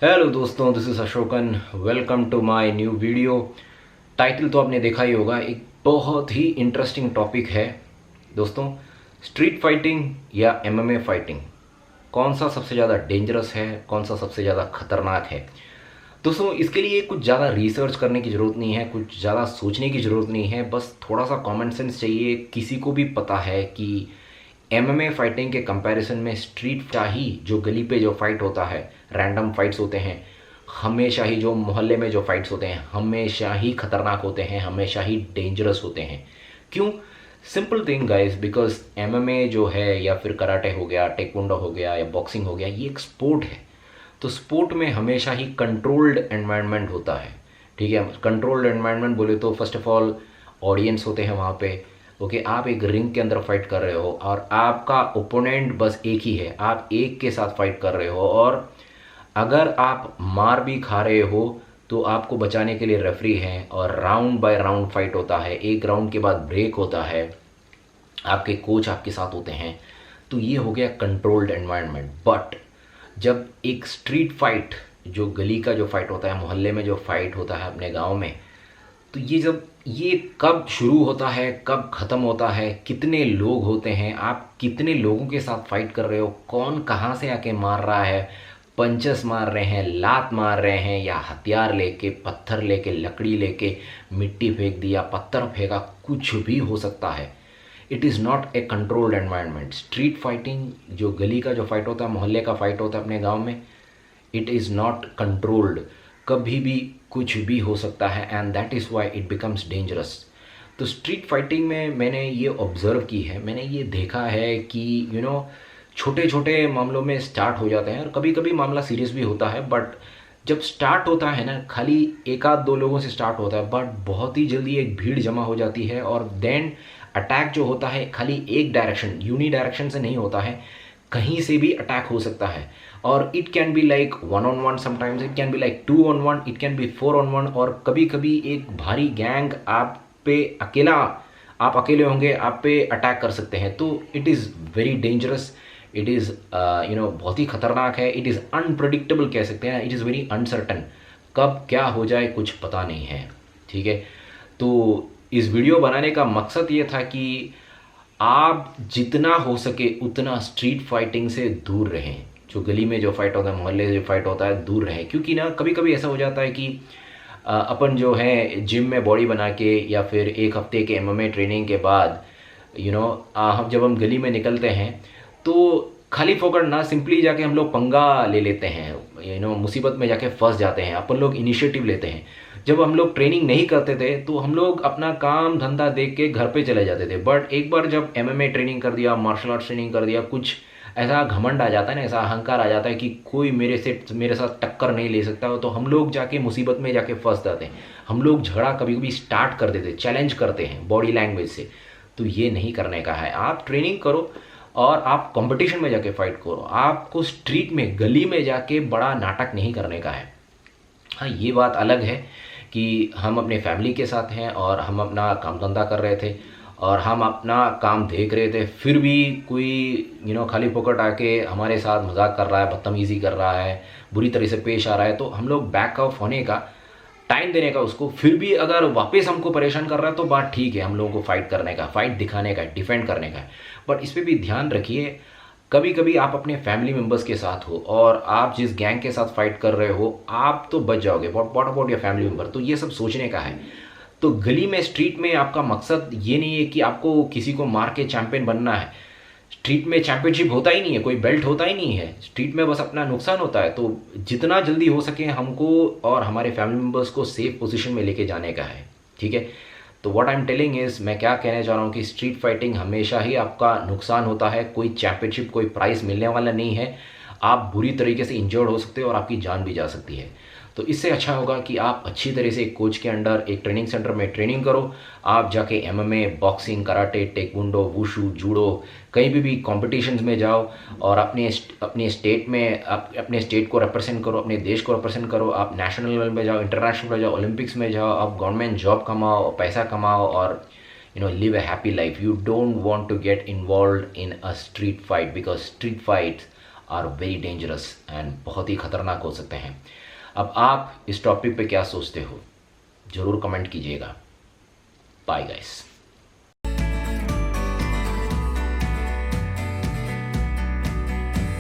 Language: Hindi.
हेलो दोस्तों, this is Ashokan. Welcome to my new video. Title तो आपने देखा ही होगा। एक बहुत ही इंटरेस्टिंग टॉपिक है दोस्तों। स्ट्रीट फाइटिंग या एमएमए फाइटिंग, कौन सा सबसे ज़्यादा डेंजरस है, कौन सा सबसे ज़्यादा खतरनाक है। दोस्तों, इसके लिए कुछ ज़्यादा रिसर्च करने की ज़रूरत नहीं है, कुछ ज़्यादा सोचने की ज़रूरत नहीं है, बस थोड़ा सा कॉमन सेंस चाहिए। किसी को भी पता है कि एमएमए फाइटिंग के कंपैरिजन में स्ट्रीट का ही जो गली पे जो फाइट होता है, रैंडम फाइट्स होते हैं, हमेशा ही जो मोहल्ले में जो फाइट्स होते हैं हमेशा ही खतरनाक होते हैं, हमेशा ही डेंजरस होते हैं। क्यों? Simple thing guys, because MMA जो है या फिर कराटे हो गया, टेक्वोंडो हो गया या बॉक्सिंग हो गया, ये एक स्पोर्ट है। तो स्पोर्ट में हमेशा ही कंट्रोल्ड एनवायरनमेंट होता है। ठीक है, कंट्रोल्ड एनवायरनमेंट बोले तो फर्स्ट ऑफ ऑल ऑडियंस होते हैं वहाँ पे। ओके, आप एक रिंग के अंदर फाइट कर रहे हो और आपका ओपोनेंट बस एक ही है, आप एक के साथ फाइट कर रहे हो, और अगर आप मार भी खा रहे हो तो आपको बचाने के लिए रेफरी हैं, और राउंड बाय राउंड फाइट होता है, एक राउंड के बाद ब्रेक होता है, आपके कोच आपके साथ होते हैं। तो ये हो गया कंट्रोल्ड एनवायरनमेंट। बट जब एक स्ट्रीट फाइट, जो गली का जो फाइट होता है, मोहल्ले में जो फाइट होता है अपने गांव में, तो ये कब शुरू होता है, कब ख़त्म होता है, कितने लोग होते हैं, आप कितने लोगों के साथ फाइट कर रहे हो, कौन कहाँ से आके मार रहा है, पंचेस मार रहे हैं, लात मार रहे हैं, या हथियार लेके, पत्थर लेके, लकड़ी लेके, मिट्टी फेंक दिया, पत्थर फेंका, कुछ भी हो सकता है। It is not a controlled environment. Street fighting, जो गली का जो फाइट होता है, मोहल्ले का फाइट होता है अपने गांव में, इट इज़ नॉट कंट्रोल्ड। कभी भी कुछ भी हो सकता है, and that is why it becomes dangerous. तो स्ट्रीट फाइटिंग में मैंने ये ऑब्ज़र्व की है, मैंने ये देखा है कि छोटे छोटे मामलों में स्टार्ट हो जाते हैं, और कभी कभी मामला सीरियस भी होता है। बट जब स्टार्ट होता है ना, खाली एक आध दो लोगों से स्टार्ट होता है, बट बहुत ही जल्दी एक भीड़ जमा हो जाती है, और देन अटैक जो होता है खाली एक डायरेक्शन, यूनी डायरेक्शन से नहीं होता है, कहीं से भी अटैक हो सकता है। और it can be like 1-on-1, sometimes it can be like 2-on-1, it can be 4-on-1, और कभी कभी एक भारी गैंग आप पे आप अकेले होंगे, आप पे अटैक कर सकते हैं। तो it is very dangerous, it is बहुत ही खतरनाक है, इट इज़ अनप्रडिक्टेबल कह सकते हैं, इट इज़ वेरी अनसर्टन। कब क्या हो जाए कुछ पता नहीं है। ठीक है, तो इस वीडियो बनाने का मकसद ये था कि आप जितना हो सके उतना स्ट्रीट फाइटिंग से दूर रहें। जो गली में जो फाइट होता है, मोहल्ले से जो फाइट होता है, दूर रहें। क्योंकि ना कभी कभी ऐसा हो जाता है कि अपन जो है जिम में बॉडी बना के या फिर एक हफ्ते के एमएमए ट्रेनिंग के बाद हम जब हम गली में निकलते हैं तो खाली फोकट ना सिंपली जाके हम लोग पंगा ले लेते हैं, मुसीबत में जाके फंस जाते हैं। अपन लोग इनिशिएटिव लेते हैं। जब हम लोग ट्रेनिंग नहीं करते थे तो हम लोग अपना काम धंधा देख के घर पे चले जाते थे। बट एक बार जब एमएमए ट्रेनिंग कर दिया, मार्शल आर्ट्स ट्रेनिंग कर दिया, कुछ ऐसा घमंड आ जाता है ना, ऐसा अहंकार आ जाता है कि कोई मेरे साथ टक्कर नहीं ले सकता, तो हम लोग जाके मुसीबत में जाके फंस जाते हैं। हम लोग झगड़ा कभी कभी स्टार्ट कर देते, चैलेंज करते हैं बॉडी लैंग्वेज से। तो ये नहीं करने का है। आप ट्रेनिंग करो और आप कंपटीशन में जाके फाइट करो। आपको स्ट्रीट में, गली में जाके बड़ा नाटक नहीं करने का है। हाँ, ये बात अलग है कि हम अपने फैमिली के साथ हैं और हम अपना काम धंधा कर रहे थे और हम अपना काम देख रहे थे, फिर भी कोई खाली फोकट आके हमारे साथ मजाक कर रहा है, बदतमीज़ी कर रहा है, बुरी तरह से पेश आ रहा है, तो हम लोग बैक ऑफ होने का, टाइम देने का उसको। फिर भी अगर वापस हमको परेशान कर रहा है तो बात ठीक है, हम लोगों को फाइट करने का, फाइट दिखाने का, डिफेंड करने का है। बट इस पर भी ध्यान रखिए, कभी कभी आप अपने फैमिली मेम्बर्स के साथ हो और आप जिस गैंग के साथ फाइट कर रहे हो आप तो बच जाओगे, what about your family member. तो ये सब सोचने का है। तो गली में, स्ट्रीट में आपका मकसद ये नहीं है कि आपको किसी को मार के चैंपियन बनना है। स्ट्रीट में चैंपियनशिप होता ही नहीं है, कोई बेल्ट होता ही नहीं है। स्ट्रीट में बस अपना नुकसान होता है। तो जितना जल्दी हो सके हमको और हमारे फैमिली मेम्बर्स को सेफ पोजीशन में लेके जाने का है। ठीक है, तो what I am telling is, मैं क्या कहना चाह रहा हूँ कि स्ट्रीट फाइटिंग हमेशा ही आपका नुकसान होता है। कोई चैंपियनशिप, कोई प्राइज़ मिलने वाला नहीं है। आप बुरी तरीके से इंजर्ड हो सकते हो और आपकी जान भी जा सकती है। तो इससे अच्छा होगा कि आप अच्छी तरह से एक कोच के अंडर, एक ट्रेनिंग सेंटर में ट्रेनिंग करो। आप जाके MMA, boxing, karate, taekwondo, wushu, judo, कहीं भी कॉम्पिटिशन्स में जाओ और अपने स्टेट में अपने स्टेट को रिप्रेजेंट करो, अपने देश को रिप्रेजेंट करो। आप नेशनल लेवल में जाओ, इंटरनेशनल में जाओ, ओलंपिक्स में जाओ, आप गवर्नमेंट जॉब कमाओ, पैसा कमाओ और live a happy life. You don't want to get involved in a street fight because street fights are very dangerous and बहुत ही खतरनाक हो सकते हैं। अब आप इस टॉपिक पे क्या सोचते हो, ज़रूर कमेंट कीजिएगा। Bye guys.